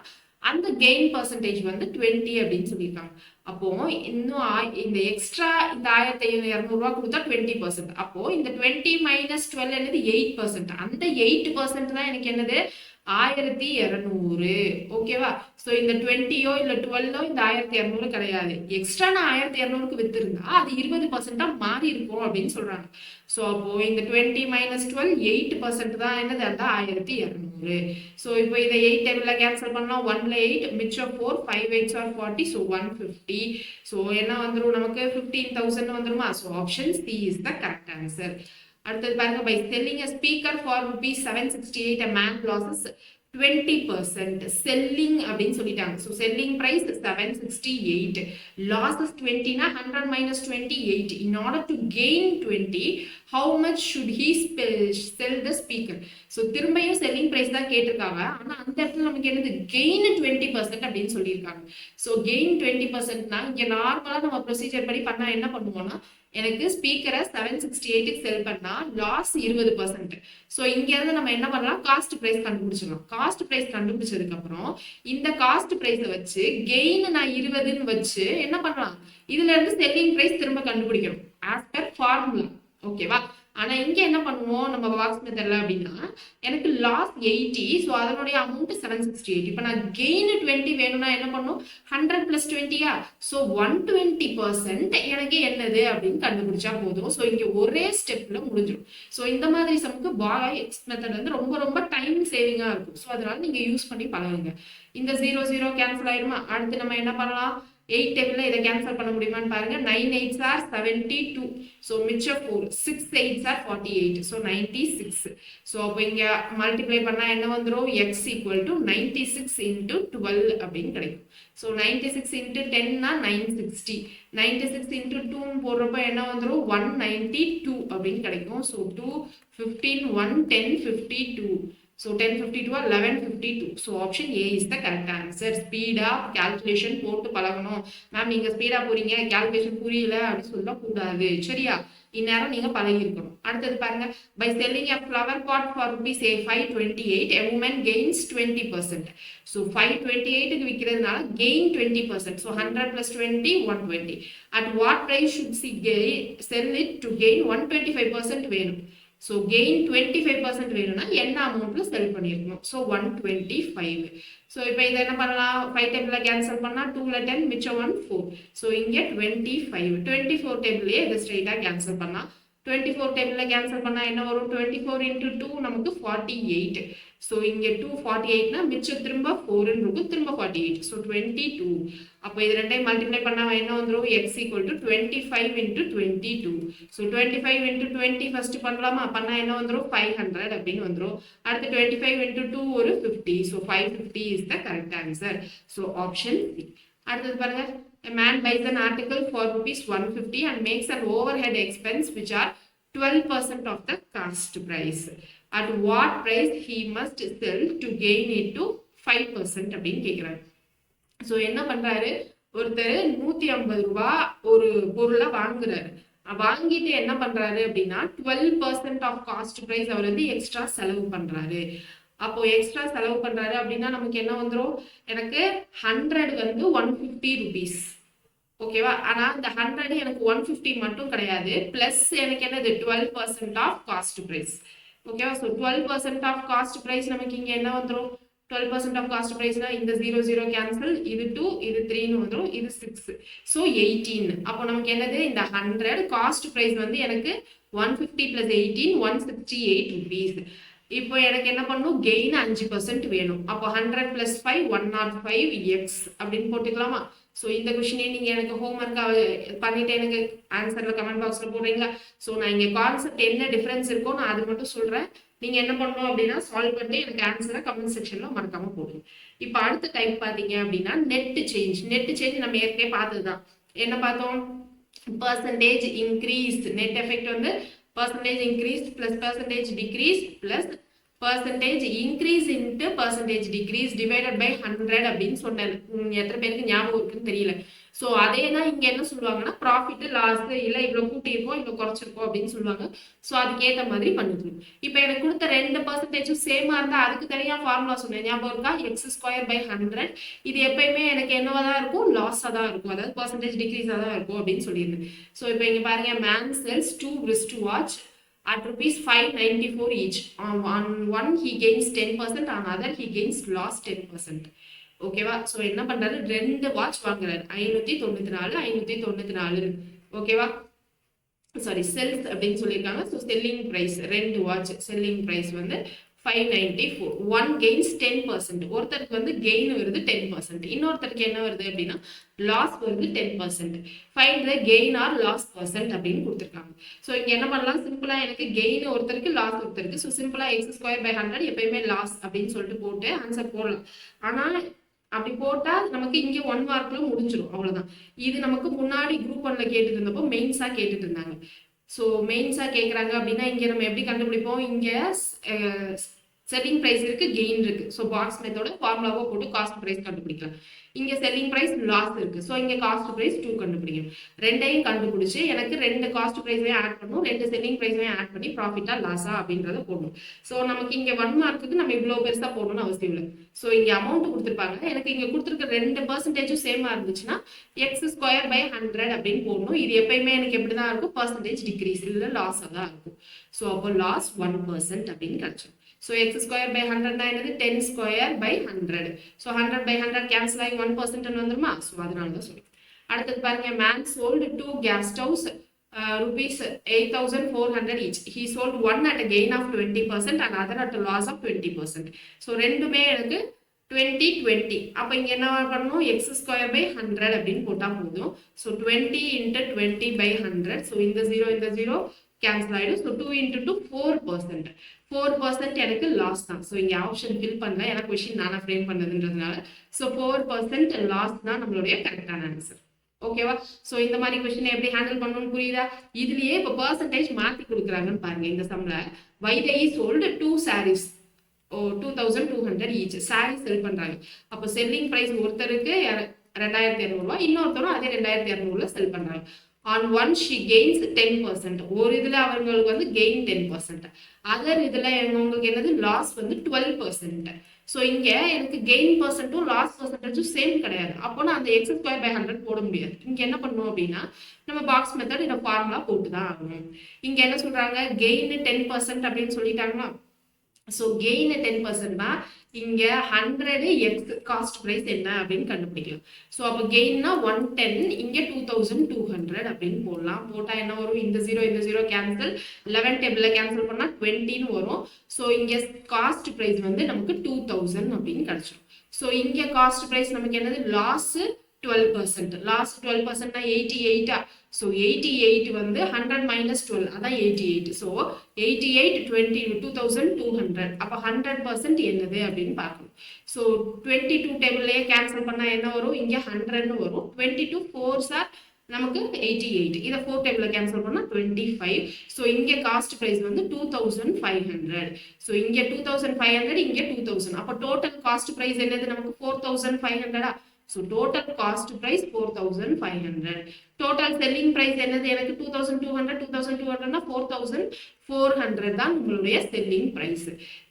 அந்த கெயின் பர்சன்டேஜ் வந்து 20 அப்படின்னு சொல்லியிருக்காங்க. அப்போ இன்னும் இந்த எக்ஸ்ட்ரா இந்த 1200 ரூபாய் கொடுத்தா 20%. அப்போ இந்த 20 மைனஸ் 12 என்னது 8%. அந்த 8% தான் எனக்கு என்னது 1200. ஓகேவா? சோ இந்த 20யோ இல்ல 12ஓ இந்த 1200 கிடையாது. எக்ஸ்ட்ரா நான் 1200க்கு வித்திருந்தா அது 20% மாறி இருக்கும் அப்படின்னு சொல்றாங்க. சோ அப்போ இந்த 20 minus 12 8% தான் என்னது அந்த 1200. சோ இப்போ இதை 8 டேபிள்ல கேன்சல் பண்ணலாம். 1ல 8 மிச்சம் 4 5 8s are 40. so 150. சோ என்ன வந்துரும் நமக்கு 15000 வந்துருமா? So option C is the correct answer. அடுத்தது பாருங்க, by selling a speaker for rupees 768 a man losses 20%. selling அப்படின்னு சொல்லிட்டாங்க. so selling price 768, losses 20 னா 100 minus 28. in order to gain 20, how much should he sell the speaker? so திரும்பியும் selling price தான் கேட்டிருக்காங்க. ஆனா அந்த இடத்துல நமக்கு என்னது gain 20% அப்படின்னு சொல்லியிருக்காங்க. so gain 20% னா இங்க நார்மலா நம்ம ப்ரொசீஜர் படி பண்ணா என்ன பண்ணுவோம்னா, எனக்கு ஸ்பீக்கரை 768 செல் பண்ணா லாஸ் 20%. சோ இங்க இருந்து நம்ம என்ன பண்ணலாம், காஸ்ட் பிரைஸ் கண்டுபிடிச்சிடலாம். காஸ்ட் பிரைஸ் கண்டுபிடிச்சதுக்கு அப்புறம் இந்த காஸ்ட் பிரைஸை வச்சு கெயின் நான் 20ன்னு வச்சு என்ன பண்ணலாம், இதுல இருந்து செல்லிங் பிரைஸ் திரும்ப கண்டுபிடிக்கணும் ஆஸ் பர் ஃபார்முலா. ஓகேவா? ஆனா இங்க என்ன பண்ணுவோம் நம்ம பாக்ஸ் மெத்தட்ல அப்படின்னா, எனக்கு லாஸ் 80, சோ அதனுடைய அமௌண்ட் 768. இப்போ நான் கெயின் 20 வேணும்னா என்ன பண்ணும், 100 plus 20யா? சோ 120% எனக்கு என்னது அப்படின்னு கண்டுபிடிச்சா போதும். சோ இங்க ஒரே ஸ்டெப்ல முடிஞ்சிடும். சோ இந்த மாதிரி சமக்கு பாக்ஸ் மெத்தட் வந்து ரொம்ப ரொம்ப டைம் சேவிங்கா இருக்கும். சோ அதனால நீங்க யூஸ் பண்ணி பழகுங்க. இந்த 0 0 கேன்சல் ஆயிருமா? அடுத்து நம்ம என்ன பண்ணலாம், 8 டேபிள்ல இதை கேன்சல் பண்ண முடியுமான்னு பாருங்க. 9 8s are 72. so மிச்சம் 4 6 8s are 48. so 96. so அப்போ இங்க மல்டிப்ளை பண்ணா என்ன வந்துரும், x equal to 96 into 12 அப்படின்னு கிடைக்கும். so 96 into 10 னா 960. 96 into 2 போடுறப்ப என்ன வந்துரும் 192 அப்படின்னு கிடைக்கும். so 2 15 1 10 52. So 1052 or 1152. So option A is the correct answer. Speed up calculation போட்டு பழகணும். மேம் நீங்க ஸ்பீடா போறீங்க கால்குலேஷன் புரியல அப்படி சொல்லக்கூடாது சரியா. இந்நேரம் நீங்க பழகி இருக்கணும். அடுத்தது பாருங்க, by selling a flower pot for rupees 528 a woman gains 20%. So 528 க்கு விக்கிறதுனால gain 20%. So 100 plus 20 120. At what price should she sell it to gain 125% வேணும். So gain 25% வேணும்னா என்ன அமௌண்ட்ல செல் பண்ணிருக்கணும். So 125. So இப்போ இதை என்ன பண்ணலாம், 5 டேபிள்ல கேன்சல் பண்ணா 2ல 10 மிச்சம் 1 4. So இங்க 25. 24 டேபிள்லயே இதை ஸ்ட்ரைட்டா கேன்சல் பண்ணா 24 டேபிள்ல கேன்சல் பண்ணா என்ன வரும், 24 into 2 நமக்கு 48. So இங்க 248னா மிச்சம் திரும்ப 4 இருக்கும், திரும்ப 48. So 22. அப்போ இது ரெண்டையும் மல்டிப்ளை பண்ணா என்ன வந்துரும், x equal to 25 into 22. So 25 into 20 first பண்ணலாமா, பண்ணா என்ன வந்துரும் 500 அப்படின்னு வந்துரும். அடுத்து 25 into 2 ஒரு 50. So 550 is the correct answer. So option C. அடுத்தது பாருங்க, a man buys an article for rupees 150 and makes an overhead expense which are 12% of the cost price. At what price he must sell to gain it to 5% அப்படின்னு கேட்கிறாரு. So என்ன பண்றாரு, ஒருத்தர் 150 ரூபாய் ஒரு பொருளை வாங்குறாரு. வாங்கிட்டு என்ன பண்றாரு அப்படின்னா 12% ஆஃப் காஸ்ட் பிரைஸ் அவர் வந்து எக்ஸ்ட்ரா செலவு பண்றாரு. அப்போ எக்ஸ்ட்ரா செலவு பண்றாரு அப்படின்னா நமக்கு என்ன வந்துடும், எனக்கு 100 வந்து 150 rupees. ஓகேவா, ஆனா இந்த 100 எனக்கு 150 மட்டும் கிடையாது, பிளஸ் எனக்கு என்னது 12% ஆஃப் காஸ்ட் பிரைஸ். ஓகேவா, ஸோ 12% ஆஃப் காஸ்ட் பிரைஸ் நமக்கு இங்க என்ன வந்துடும், 12% ஆஃப் காஸ்ட் பிரைஸ்னா இந்த 0 0 கேன்சல், இது 2 இது 3ன்னு வந்துடும், இது 6. ஸோ 18. அப்போ நமக்கு என்னது, இந்த 100 காஸ்ட் பிரைஸ் வந்து எனக்கு 150 plus 18 168 rupees. இப்போ எனக்கு என்ன பண்ணும், கெயின் 5% வேணும். அப்போ 100 plus 5 105x அப்படின்னு போட்டுக்கலாமா. ஸோ இந்த கொஸ்டினே நீங்க எனக்கு ஹோம்ஒர்க் பண்ணிட்டு எனக்கு ஆன்சர்ல கமெண்ட் பாக்ஸ்ல போடுறீங்களா. ஸோ நான் இங்க கான்செப்ட் என்ன டிஃபரன்ஸ் இருக்கோ நான் அது மட்டும் சொல்றேன். நீங்க என்ன பண்ணணும் அப்படின்னா சால்வ் பண்ணி எனக்கு ஆன்சரை கமெண்ட் செக்ஷன்ல மறக்காம போடுங்க. இப்போ அடுத்த டைப் பாத்தீங்க அப்படின்னா நெட் சேஞ்ச். நெட் சேஞ்ச் நம்ம ஏற்கனவே பார்த்ததுதான். என்ன பார்த்தோம், பர்சன்டேஜ் இன்க்ரீஸ், நெட் எஃபெக்ட் வந்து percentage increased plus percentage decreased plus percentage increase into percentage decrease divided by 100 அப்படின்னு சொன்னேன். எத்தனை பேருக்கு ஞாபகம் இருக்குன்னு தெரியல. ஸோ அதே தான் இங்க என்ன சொல்லுவாங்கன்னா ப்ராஃபிட் லாஸ் இல்லை இவ்வளோ கூட்டியிருக்கோம் இவ்வளோ குறைச்சிருக்கோம் அப்படின்னு சொல்லுவாங்க. ஸோ அதுக்கேற்ற மாதிரி பண்ணிக்கணும். இப்போ எனக்கு கொடுத்த 2% சேமா இருந்தா அதுக்கு தனியாக ஃபார்முலா சொன்னேன், ஞாபகம் இருக்கா, x²/100. இது எப்பயுமே எனக்கு என்னவா தான் இருக்கும், லாஸாக தான் இருக்கும், அதாவது பர்சன்டேஜ் டிக்ரீஸாக தான் இருக்கும் அப்படின்னு சொல்லியிருந்தேன். ஸோ இப்போ இங்க பாருங்க, man cells 2 wristwatch at rupees 594 each. On one he gains 10%, on other he gains loss 10%. ஓகேவா, ஸோ என்ன பண்றாரு, 2 வாட்ச் வாங்குறாரு, 594 594. ஓகேவா, சாரி செல்ஸ் அப்படின்னு சொல்லியிருக்காங்க. So selling price 2 watch selling price வந்து 594. One gains 10%. ஒருத்தருக்கு வந்து கெயின் வருது 10%, இன்னொருத்தருக்கு என்ன வருது அப்படின்னா லாஸ் வருது 10%. Find the gain or loss percent அப்படின்னு கொடுத்துருக்காங்க. ஸோ இங்க என்ன பண்ணலாம், சிம்பிளா எனக்கு கெயின் ஒருத்தருக்கு லாஸ் ஒருத்தருக்கு. ஸோ சிம்பிளா x²/100 எப்பயுமே லாஸ் அப்படின்னு சொல்லிட்டு போட்டு ஆன்சர் போடலாம். ஆனா அப்படி போட்டா நமக்கு இங்க 1 மார்க்ல முடிஞ்சிடும், அவ்வளவுதான். இது நமக்கு முன்னாடி குரூப் 1ல கேட்டுட்டு இருந்தப்போ மெயின்ஸா கேட்டுட்டு இருந்தாங்க. ஸோ மெயின்ஸா கேட்குறாங்க அப்படின்னா இங்க நம்ம எப்படி கண்டுபிடிப்போம், இங்க செல்லிங் பிரைஸ் இருக்கு, கெயின் இருக்கு. ஸோ பாக்ஸ் மெத்தோட ஃபார்முலாவோ போட்டு காஸ்ட் பிரைஸ் கண்டுபிடிக்கலாம். இங்க செல்லிங் பிரைஸ் லாஸ் இருக்கு, ஸோ இங்க காஸ்ட் பிரைஸ் 2 கண்டுபிடிக்கணும். ரெண்டையும் கண்டுபிடிச்சு எனக்கு 2 காஸ்ட் பிரைஸையும் ஆட் பண்ணணும், 2 செல்லிங் பிரைஸையும் ஆட் பண்ணி ப்ராஃபிட்டா லாஸா அப்படின்றத போடணும். ஸோ நமக்கு இங்க 1 மார்க்குக்கு நம்ம இவ்வளவு பெருசா போடணும்னு அவசியம் இல்லை. ஸோ இங்க அமௌண்ட் கொடுத்துருப்பாங்க, எனக்கு இங்க கொடுத்துருக்க 2% சேமா இருந்துச்சுன்னா x²/100 அப்படின்னு போடணும். இது எப்பயுமே எனக்கு எப்படிதான் இருக்கும், பர்சன்டேஜ் டிக்ரீஸ் இல்லை லாஸா தான் இருக்கும். ஸோ அப்போ லாஸ் 1% அப்படின்னு கிடைச்சிடும். So x²/100 தான் என்னது, 10²/100. So 100/100 cancel ஆகி 1% வந்துருமா. ஸோ அதனால தான் சொல்லுங்க. அடுத்தது பாருங்க, man sold 2 gas stoves rupees 8,400 each. He sold one at a gain of 20% and other at a loss of 20%. So ரெண்டுமே எனக்கு 20 20. அப்போ இங்க என்ன பண்ணணும், x²/100 அப்படின்னு போட்டா போதும். So 20 into 20/100. ஸோ இந்த 0 கேன்சல் ஆயிடும். So 2 into 2 4%. 4% எனக்கு லாஸ் தான். ஸோ இங்கே ஆப்ஷன் ஃபில் பண்ணல, எனக்கு கொஸ்டின் நானா ஃப்ரேம் பண்ணதுன்றதுனால. ஸோ 4% லாஸ் தான் நம்மளுடைய கரெக்டான ஆன்சர். ஓகேவா, ஸோ இந்த மாதிரி கொஸ்டினை எப்படி ஹேண்டில் பண்ணணும்னு புரியுதா. இதுலயே இப்போ பர்சன்டேஜ் மாற்றி கொடுக்குறாங்கன்னு பாருங்க. இந்த சம்ல Vaidehi sold 2 sarees. 2200 each sari sell பண்றாங்க. அப்போ செல்லிங் பிரைஸ் ஒருத்தருக்கு 2200 இன்னொருத்தரும் அதே 2200 செல் பண்றாங்க. On one she gains 10%. ஒரு இதுல அவங்களுக்கு வந்து கெயின் 10%. அதர் இதுல உங்களுக்கு என்னது லாஸ் வந்து 12%. ஸோ இங்க எனக்கு கெயின் பர்சன்ட்டும் லாஸ் பர்சன்டேஜும் சேம் கிடையாது. அப்போ நான் அந்த எக்ஸ் ஸ்கொயர் பை 100 போட முடியாது. இங்க என்ன பண்ணணும் அப்படின்னா நம்ம பாக்ஸ் மெத்தட் இந்த ஃபார்முலா போட்டு தான் ஆகணும். இங்க என்ன சொல்றாங்க கெயின் 10% அப்படின்னு சொல்லிட்டாங்கன்னா ஸோ கெயின் 10% தான் இங்க 100 எக்ஸ் காஸ்ட் பிரைஸ் என்ன அப்படின்னு கண்டுபிடிக்கலாம். ஸோ அப்போ கெயின்னா 110 இங்க 2200 அப்படின்னு போடலாம். போட்டா என்ன வரும் இந்த ஜீரோ கேன்சல் 11 டேபிள்ல கேன்சல் பண்ணா 20 வரும். ஸோ இங்க காஸ்ட் பிரைஸ் வந்து நமக்கு 2000 அப்படின்னு கிடைச்சிடும். ஸோ இங்க காஸ்ட் பிரைஸ் நமக்கு என்னது லாஸ் 12%. லாஸ்ட் 12% 88. ஸோ 88 வந்து 100 minus 12 அதான் 88. ஸோ 88 2200. அப்போ 100% என்னது அப்படின்னு பார்க்கணும். ஸோ 22 டேபிள்லயே கேன்சல் பண்ணா என்ன வரும் இங்க 100ன்னு வரும். 22 4s are நமக்கு 88. இதை 4 டேபிள்ல கேன்சல் பண்ணா 25. ஸோ இங்க காஸ்ட் பிரைஸ் வந்து 2500. ஸோ இங்க 2500 இங்க 2000. அப்போ டோட்டல் காஸ்ட் பிரைஸ் என்னது நமக்கு 4500. So total cost price 4500. Total selling price என்னது எனக்கு 2200 னா 4400 தான் உங்களுடைய selling price.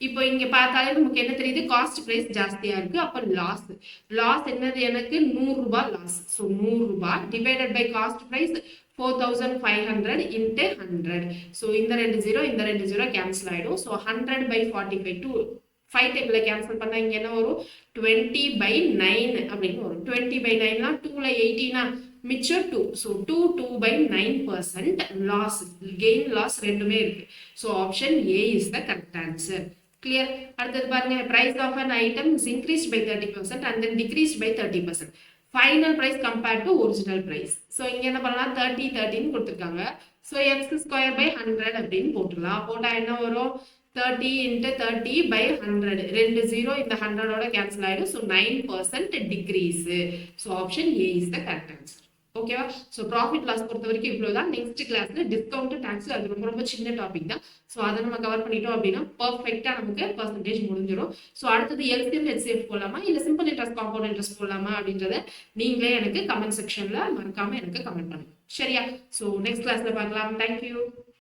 இப்போ இங்க பார்த்தாலே நமக்கு என்ன தெரியுது காஸ்ட் பிரைஸ் ஜாஸ்தியா இருக்கு. அப்ப லாஸ் என்னது எனக்கு 100 ரூபாய் லாஸ். சோ 100 ரூபாய் divided by cost price 4500 into 100. So இந்த ரெண்டு ஜீரோ கேன்சல் ஆயிடும். So 100 by 45 5 டேபிள்ல கேன்சல் பண்ணா இங்க என்ன வரும் 20/9 அப்படின்னு வரும். 20/9னா 2ல 18 மிச்சம் 2. ஸோ 2/9% லாஸ் கெயின் லாஸ் ரெண்டுமே இருக்கு. So option A is the correct answer. Clear. அடுத்தது பாருங்க price of an item is increased by 30% and then decreased by 30%. Final price compared to original price. So இங்க என்ன பண்ணலாம் 30 கொடுத்துருக்காங்க. ஸோ எக்ஸ் ஸ்கொயர் பை 100 அப்படின்னு போட்டுடலாம். போட்டா என்ன வரும் 30 into 30 by 100. ரெண்டு ஜீரோ இந்த 100ஓட கேன்சல் ஆயிடும். So 9% decrease. So option A is the correct answer. ஓகேவா? ஸோ ப்ராஃபிட் லாஸ் பொறுத்த வரைக்கும் இவ்வளோதான். நெக்ஸ்ட் கிளாஸ்ல டிஸ்கவுண்ட் டாக்ஸ் அது ரொம்ப சின்ன டாபிக் தான். ஸோ அதை நம்ம கவர் பண்ணிட்டோம் அப்படின்னா பர்ஃபெக்டா நமக்கு பர்சன்டேஜ் முடிஞ்சிடும். ஸோ அடுத்தது எல்சிஎம் ஹெச்சிஎஃப் போடலாமா இல்ல சிம்பிள் இன்ட்ரெஸ்ட் காம்பவுண்ட் இன்ட்ரெஸ்ட் போடலாமா அப்படின்றத நீங்களே எனக்கு கமெண்ட் செக்ஷன்ல மறக்காம எனக்கு கமெண்ட் பண்ணுங்க. சரியா? ஸோ நெக்ஸ்ட் கிளாஸ்ல பார்க்கலாம். தேங்க்யூ.